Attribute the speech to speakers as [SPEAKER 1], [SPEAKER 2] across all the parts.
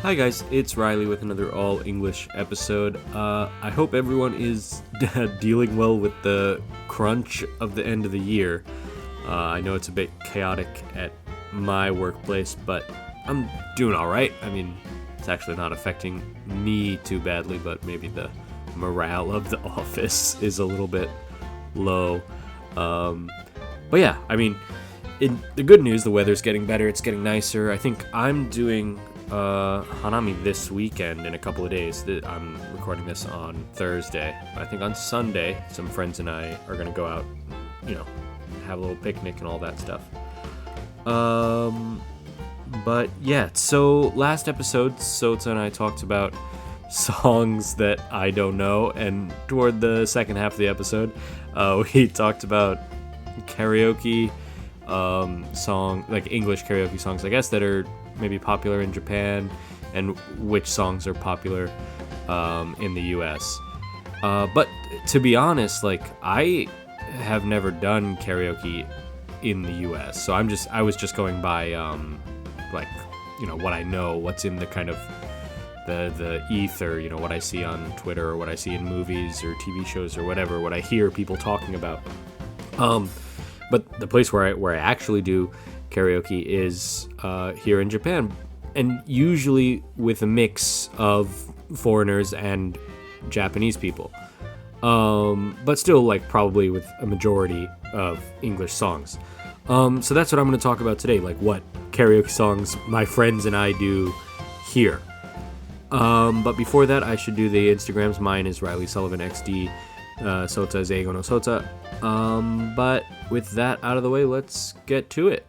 [SPEAKER 1] Hi guys, it's Reilly with another all-English episode. I hope everyone is dealing well with the crunch of the end of the year. I know it's a bit chaotic at my workplace, but I'm doing alright. I mean, it's actually not affecting me too badly, but maybe the morale of the office is a little bit low. But yeah, I mean, in the good news, the weather's getting better, it's getting nicer. I think I'm doing Hanami this weekend in a couple of days. I'm recording this on Thursday. I think on Sunday, some friends and I are going to go out, have a little picnic and all that stuff. But yeah, so last episode, Sota and I talked about songs that I don't know, and toward the second half of the episode, we talked about karaoke song, like English karaoke songs, I guess, that are maybe popular in Japan, and which songs are popular in the US. But to be honest, like, I have never done karaoke in the US, so I was just going by what I know, what's in the kind of the ether, what I see on Twitter or what I see in movies or TV shows or whatever, what I hear people talking about. But the place where I actually do karaoke is here in Japan, and usually with a mix of foreigners and Japanese people, but still, like, probably with a majority of English songs. So that's what I'm going to talk about today, like what karaoke songs my friends and I do here. But before that, I should do the Instagrams. Mine is Reilly Sullivan XD. Sota is英語のそーた. But with that out of the way, let's get to it.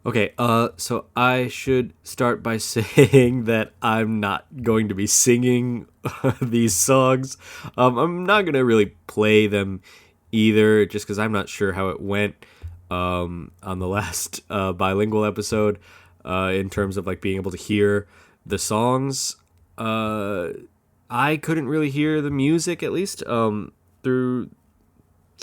[SPEAKER 1] Okay, so I should start by saying that I'm not going to be singing these songs. I'm not going to really play them either, just because I'm not sure how it went on the last bilingual episode in terms of, like, being able to hear the songs. I couldn't really hear the music, at least, through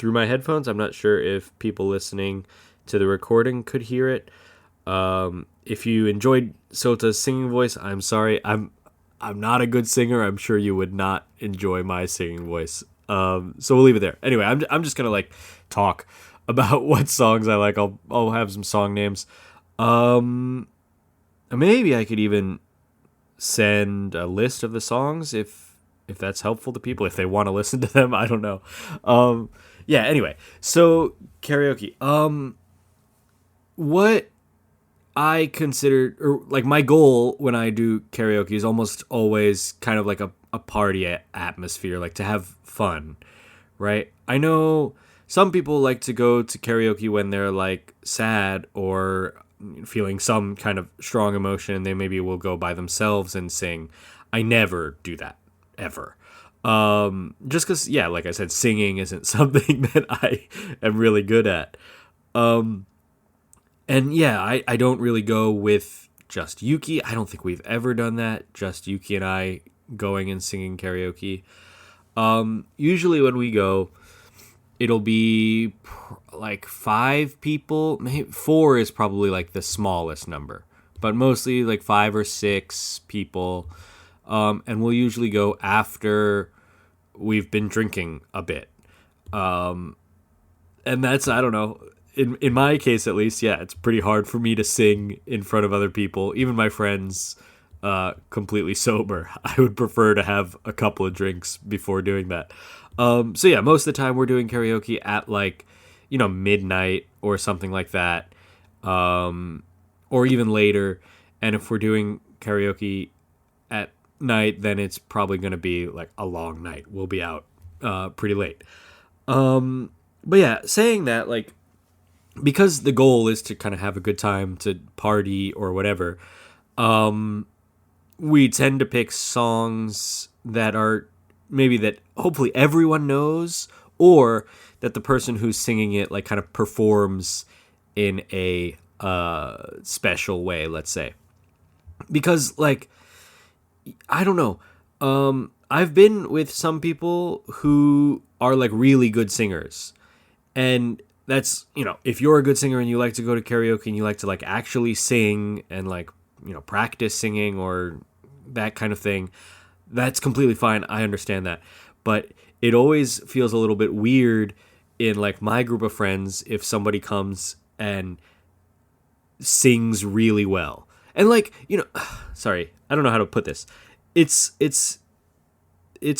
[SPEAKER 1] my headphones. I'm not sure if people listening to the recording could hear it. If you enjoyed Sota's singing voice, I'm sorry. I'm not a good singer. I'm sure you would not enjoy my singing voice. So we'll leave it there. Anyway, I'm just gonna, like, talk about what songs I like. I'll have some song names. Maybe I could even send a list of the songs if that's helpful to people, if they want to listen to them. I don't know. Yeah, anyway. So karaoke. What I consider, or like my goal when I do karaoke is almost always kind of like a party atmosphere, like to have fun, right? I know some people like to go to karaoke when they're, like, sad or feeling some kind of strong emotion, and they maybe will go by themselves and sing. I never do that, ever. Just because, yeah, like I said, singing isn't something that I am really good at. And yeah, I don't really go with just Yuki. I don't think we've ever done that, just Yuki and I going and singing karaoke. Usually when we go, it'll be like 5 people. Maybe 4 is probably like the smallest number, but mostly like 5 or 6 people. And we'll usually go after we've been drinking a bit. And that's, I don't know, in my case at least, yeah, it's pretty hard for me to sing in front of other people, even my friends, completely sober. I would prefer to have a couple of drinks before doing that. So yeah, most of the time we're doing karaoke at, like, midnight or something like that, or even later. And if we're doing karaoke at night, then it's probably going to be like a long night. We'll be out pretty late. But yeah, saying that, like, because the goal is to kind of have a good time, to party or whatever, we tend to pick songs that are maybe that hopefully everyone knows, or that the person who's singing it, like, kind of performs in a special way, let's say. Because, like, I don't know, I've been with some people who are, like, really good singers, and that's, if you're a good singer and you like to go to karaoke and you like to like actually sing and like, practice singing or that kind of thing, that's completely fine. I understand that. But it always feels a little bit weird in like my group of friends if somebody comes and sings really well. And like, sorry, I don't know how to put this. It's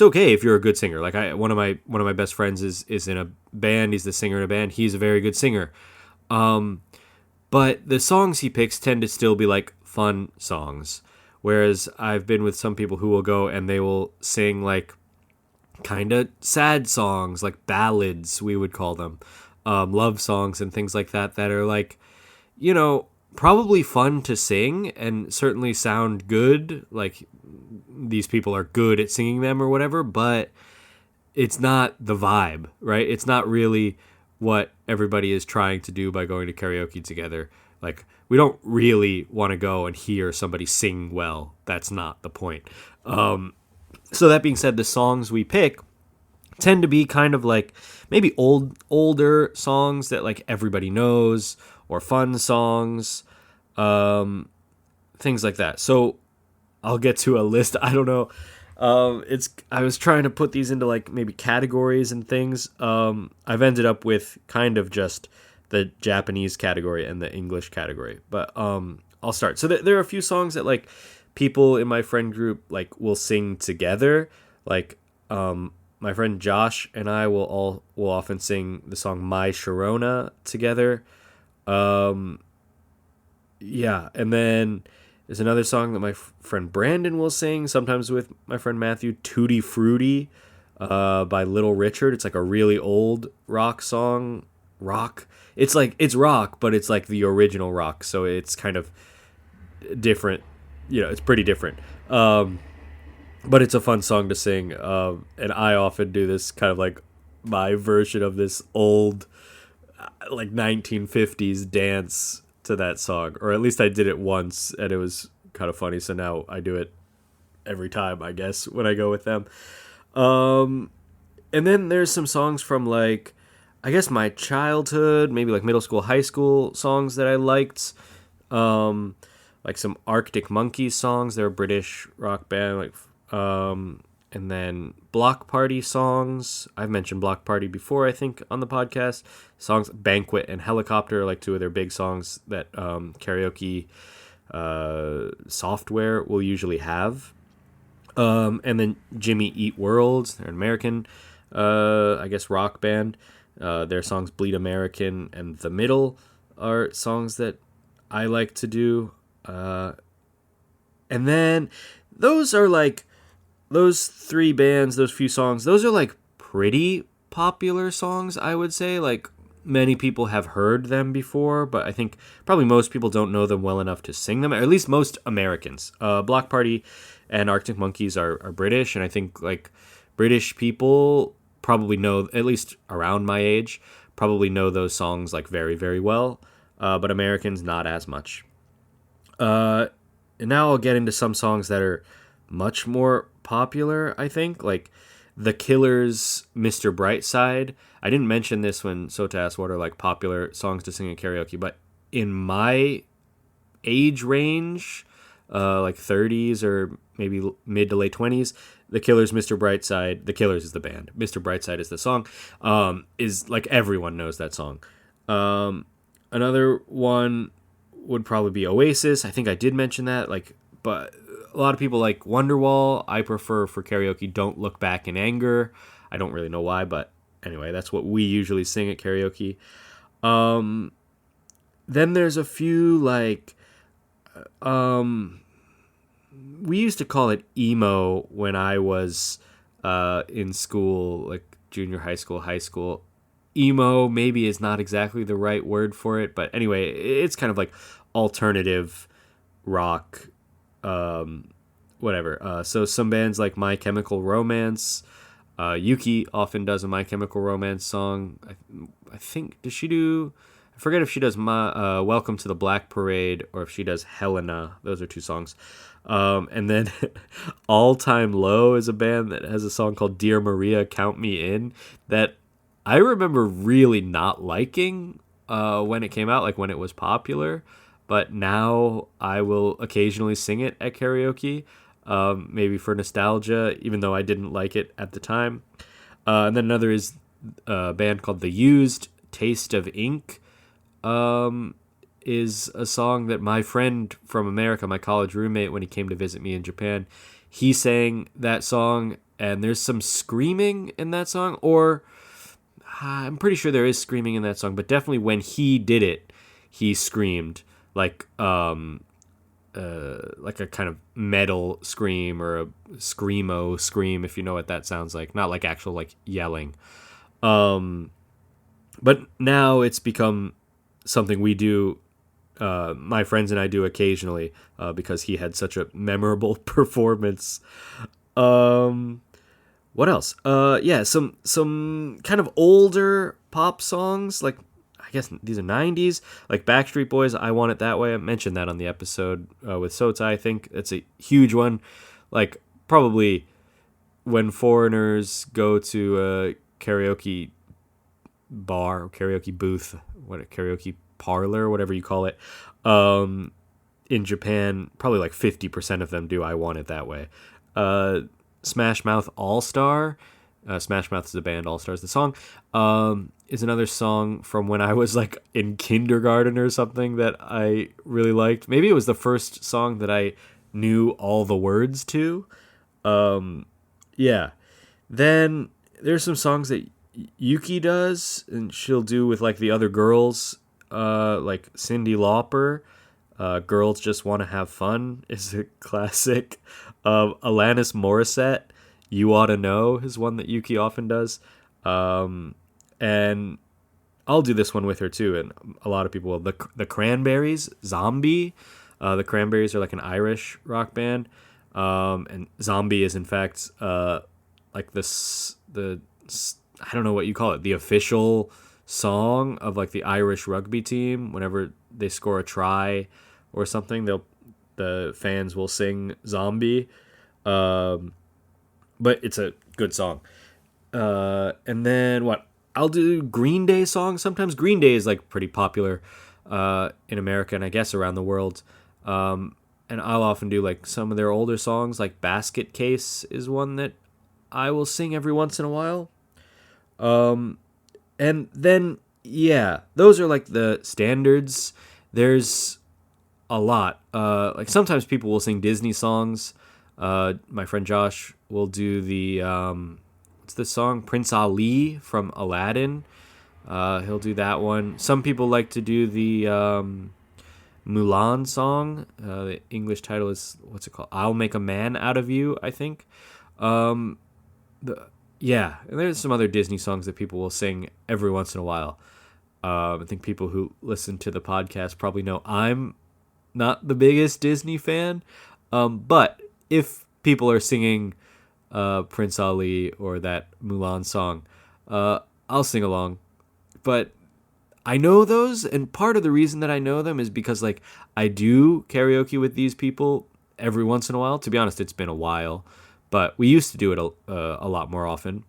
[SPEAKER 1] okay if you're a good singer. Like one of my best friends is in a band. He's the singer in a band. He's a very good singer. But the songs he picks tend to still be like fun songs. Whereas I've been with some people who will go and they will sing like kind of sad songs, like ballads, we would call them, love songs and things like that are like, probably fun to sing and certainly sound good. Like these people are good at singing them or whatever, but it's not the vibe, right? It's not really what everybody is trying to do by going to karaoke together. Like, we don't really want to go and hear somebody sing well. That's not the point. So that being said, the songs we pick tend to be kind of like maybe older songs that like everybody knows, or fun songs, things like that. So I'll get to a list. I don't know. I was trying to put these into like maybe categories and things. I've ended up with kind of just the Japanese category and the English category. But I'll start. So there are a few songs that like people in my friend group like will sing together. Like my friend Josh and I will often sing the song My Sharona together. Yeah, and then there's another song that my friend Brandon will sing, sometimes with my friend Matthew, Tutti Frutti by Little Richard. It's like a really old rock song. It's rock, but it's like the original rock, so it's kind of different. It's pretty different. But it's a fun song to sing, and I often do this kind of like my version of this old like 1950s dance to that song, or at least I did it once and it was kind of funny, so now I do it every time, I guess, when I go with them. And then there's some songs from like, I guess, my childhood, maybe like middle school, high school songs that I liked, like some Arctic Monkeys songs. They're a British rock band, like and then Block Party songs. I've mentioned Block Party before, I think, on the podcast. Songs Banquet and Helicopter are like two of their big songs that karaoke software will usually have. And then Jimmy Eat World, they're an American, I guess, rock band. Their songs Bleed American and The Middle are songs that I like to do. And then those are like, those three bands, those few songs, those are like pretty popular songs, I would say. Like many people have heard them before, but I think probably most people don't know them well enough to sing them, or at least most Americans. Block Party and Arctic Monkeys are British, and I think like British people probably know, at least around my age, probably know those songs like very, very well, but Americans not as much. And now I'll get into some songs that are much more popular, I think, like The Killers' Mr. Brightside. I didn't mention this when Sota asked what are like popular songs to sing in karaoke, but in my age range, like 30s or maybe mid to late 20s, The Killers' Mr. Brightside, The Killers is the band, Mr. Brightside is the song, is like everyone knows that song. Another one would probably be Oasis. I think I did mention that, like, but a lot of people like Wonderwall. I prefer for karaoke Don't Look Back in Anger. I don't really know why, but anyway, that's what we usually sing at karaoke. Then there's a few like, we used to call it emo when I was in school, like junior high school. Emo maybe is not exactly the right word for it, but anyway, it's kind of like alternative rock, whatever. So some bands like My Chemical Romance, Yuki often does a My Chemical Romance song. I think, does she do, I forget if she does Welcome to the Black Parade or if she does Helena. Those are two songs. And then All Time Low is a band that has a song called Dear Maria, Count Me In, that I remember really not liking when it came out, like when it was popular, but now I will occasionally sing it at karaoke, maybe for nostalgia, even though I didn't like it at the time. And then another is a band called The Used, Taste of Ink, is a song that my friend from America, my college roommate, when he came to visit me in Japan, he sang that song, and there's some screaming in that song, or I'm pretty sure there is screaming in that song, but definitely when he did it, he screamed like a kind of metal scream or a screamo scream, if you know what that sounds like, not like actual like yelling. But now it's become something we do, my friends and I do occasionally, because he had such a memorable performance. What else? Yeah, some kind of older pop songs, like I guess these are 90s, like Backstreet Boys, I Want It That Way. I mentioned that on the episode with Sota, I think. It's a huge one. Like, probably when foreigners go to a karaoke bar, or karaoke booth, a karaoke parlor, whatever you call it, in Japan, probably like 50% of them do I Want It That Way. Smash Mouth All-Star, Smash Mouth is the band, All-Star is the song, is another song from when I was like in kindergarten or something that I really liked. Maybe it was the first song that I knew all the words to. Yeah. Then there's some songs that Yuki does, and she'll do with like the other girls, like Cyndi Lauper. Girls Just Want to Have Fun is a classic. Alanis Morissette, You Ought to Know, is one that Yuki often does. And I'll do this one with her too, and a lot of people will. The Cranberries, Zombie. The Cranberries are like an Irish rock band. And Zombie is in fact like the I don't know what you call it, the official song of like the Irish rugby team. Whenever they score a try or something, the fans will sing Zombie. But it's a good song. And then what? I'll do Green Day songs. Sometimes Green Day is like pretty popular in America and I guess around the world. And I'll often do like some of their older songs, like Basket Case is one that I will sing every once in a while. And then, yeah, those are like the standards. There's a lot. Like sometimes people will sing Disney songs. My friend Josh will do the, what's the song? Prince Ali from Aladdin. He'll do that one. Some people like to do the Mulan song. The English title is, what's it called? I'll Make a Man Out of You, I think. Yeah, and there's some other Disney songs that people will sing every once in a while. I think people who listen to the podcast probably know I'm not the biggest Disney fan. But if people are singing Prince Ali or that Mulan song, I'll sing along. But I know those, and part of the reason that I know them is because like I do karaoke with these people every once in a while. To be honest, it's been a while, but we used to do it a lot more often.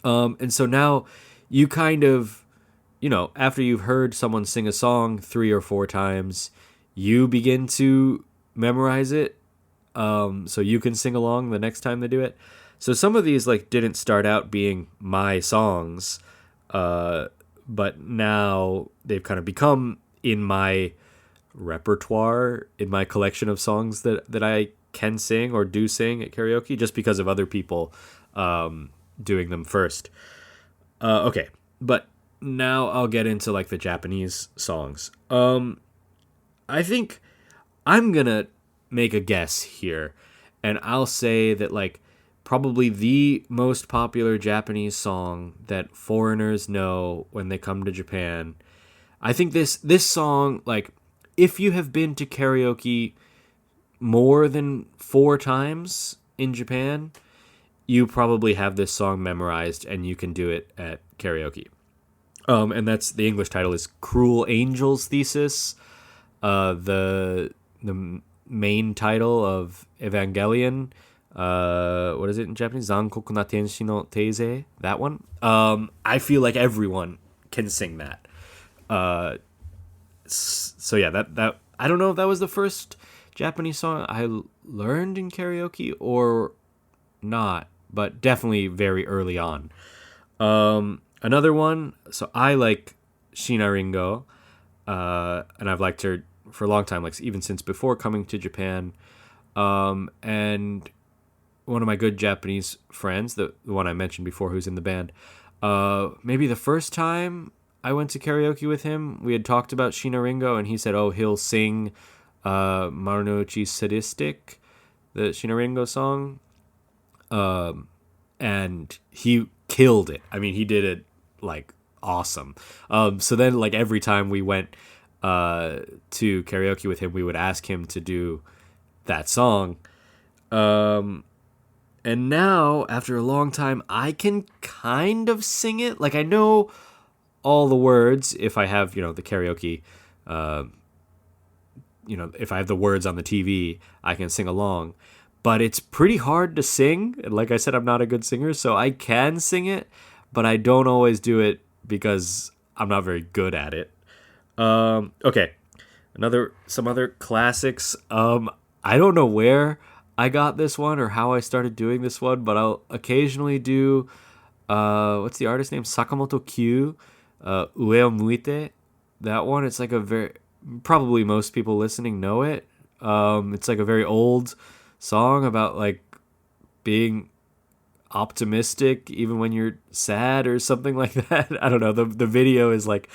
[SPEAKER 1] And so now you kind of, you know, after you've heard someone sing a song 3 or 4 times, you begin to memorize it, so you can sing along the next time they do it. So some of these like didn't start out being my songs, but now they've kind of become in my repertoire, in my collection of songs that I can sing or do sing at karaoke, just because of other people doing them first. Okay, but now I'll get into like the Japanese songs. I think I'm gonna make a guess here, and I'll say that like probably the most popular Japanese song that foreigners know when they come to Japan. I think this song, like, if you have been to karaoke more than 4 times in Japan, you probably have this song memorized and you can do it at karaoke. And that's, the English title is Cruel Angel's Thesis. The main title of Evangelion, what is it in Japanese? Zankoku na tenshi no teizei, that one. I feel like everyone can sing that. So yeah, that I don't know if that was the first Japanese song I learned in karaoke or not, but definitely very early on. Another one, so I like Shina Ringo, and I've liked her for a long time, like even since before coming to Japan. And one of my good Japanese friends, the one I mentioned before who's in the band, maybe the first time I went to karaoke with him, we had talked about Shina Ringo, and he said, oh, he'll sing Marunouchi Sadistic, the Shina Ringo song. And he killed it. I mean, he did it, like, awesome. So then, like, every time we went to karaoke with him, we would ask him to do that song. And now, after a long time, I can kind of sing it. Like, I know all the words if I have, the karaoke, if I have the words on the TV, I can sing along. But it's pretty hard to sing. And like I said, I'm not a good singer, so I can sing it, but I don't always do it because I'm not very good at it. Okay, some other classics. I don't know where I got this one or how I started doing this one, but I'll occasionally do, what's the artist name? Sakamoto Q, Ue o Muite. That one, it's like probably most people listening know it. It's like a very old song about like being optimistic even when you're sad or something like that. I don't know. The video is like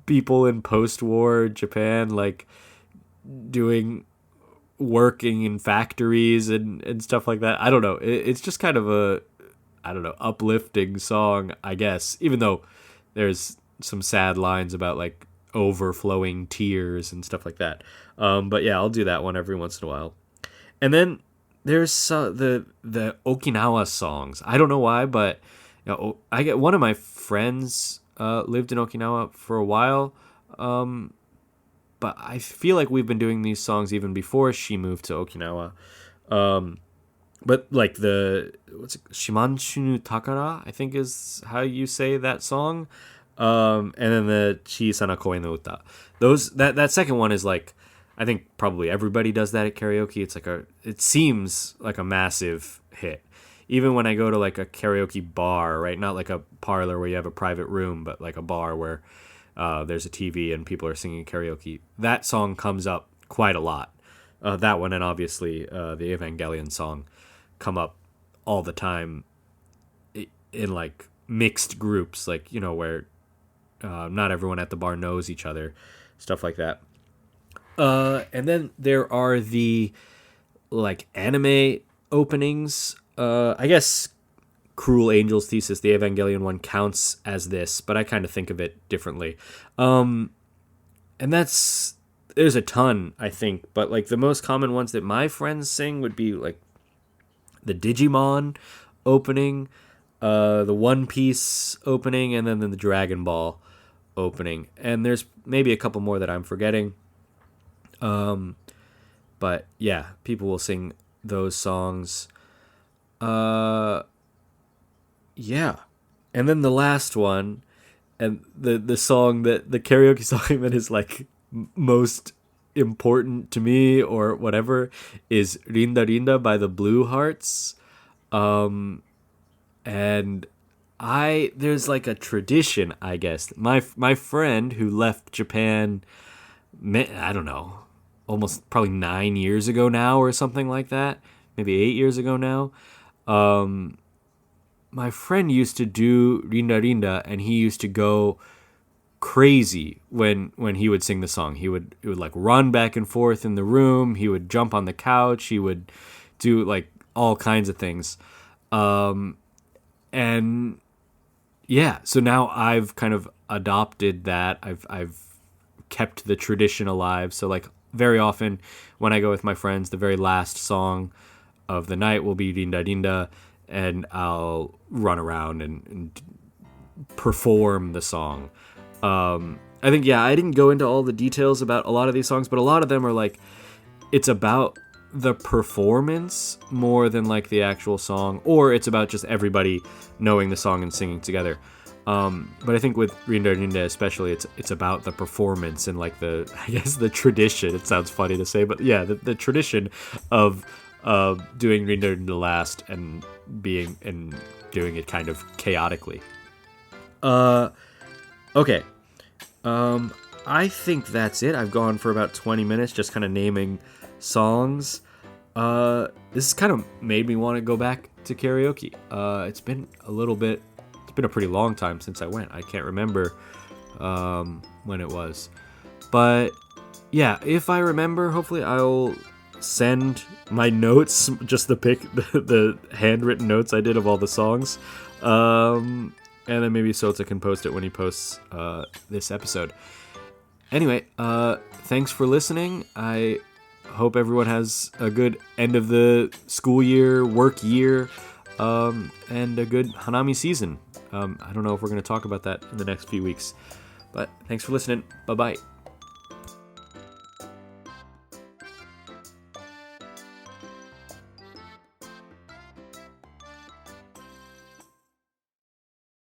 [SPEAKER 1] people in post-war Japan, like working in factories and stuff like that. I don't know. It's just kind of uplifting song, I guess, even though there's some sad lines about like overflowing tears and stuff like that. But yeah, I'll do that one every once in a while. And then there's the Okinawa songs. I don't know why, but I get one of my friends lived in Okinawa for a while. But I feel like we've been doing these songs even before she moved to Okinawa. But like Shimanshunu Takara, I think is how you say that song. And then the Chisana Koe no Uta. That second one is like, I think probably everybody does that at karaoke. It seems like a massive hit. Even when I go to like a karaoke bar, right? Not like a parlor where you have a private room, but like a bar where there's a TV and people are singing karaoke. That song comes up quite a lot. That one and obviously the Evangelion song come up all the time in like mixed groups, like, where not everyone at the bar knows each other, stuff like that. And then there are the like anime openings. I guess Cruel Angel's Thesis, the Evangelion one, counts as this, but I kind of think of it differently. And there's a ton, I think, but like the most common ones that my friends sing would be like the Digimon opening, the One Piece opening, and then the Dragon Ball opening. And there's maybe a couple more that I'm forgetting. But yeah, people will sing those songs. Yeah. And then the last one, and the song the karaoke song that is like most important to me or whatever is Rinda Rinda by the Blue Hearts. And there's like a tradition, I guess. My friend who left Japan, I don't know, almost probably 9 years ago now or something like that. Maybe 8 years ago now. My friend used to do Rinda Rinda, and he used to go crazy when he would sing the song. He would like run back and forth in the room. He would jump on the couch. He would do like all kinds of things. And yeah, so now I've kind of adopted that. I've kept the tradition alive. So like very often when I go with my friends, the very last song of the night will be Rinda Rinda, and I'll run around and perform the song. I think, yeah, I didn't go into all the details about a lot of these songs, but a lot of them are like, it's about the performance more than like the actual song, or it's about just everybody knowing the song and singing together. But I think with Reilly especially, it's about the performance and like I guess the tradition. It sounds funny to say, but yeah, the tradition of doing Reilly last and doing it kind of chaotically. Okay. I think that's it. I've gone for about 20 minutes just kind of naming songs. This kind of made me want to go back to karaoke. It's been a pretty long time since I went. I can't remember when it was. But yeah, if I remember, hopefully I'll send my notes, just the handwritten notes I did of all the songs. And then maybe Sota can post it when he posts this episode. Anyway, thanks for listening. I hope everyone has a good end of the school year, work year, and a good Hanami season. I don't know if we're going to talk about that in the next few weeks. But thanks for listening. Bye-bye.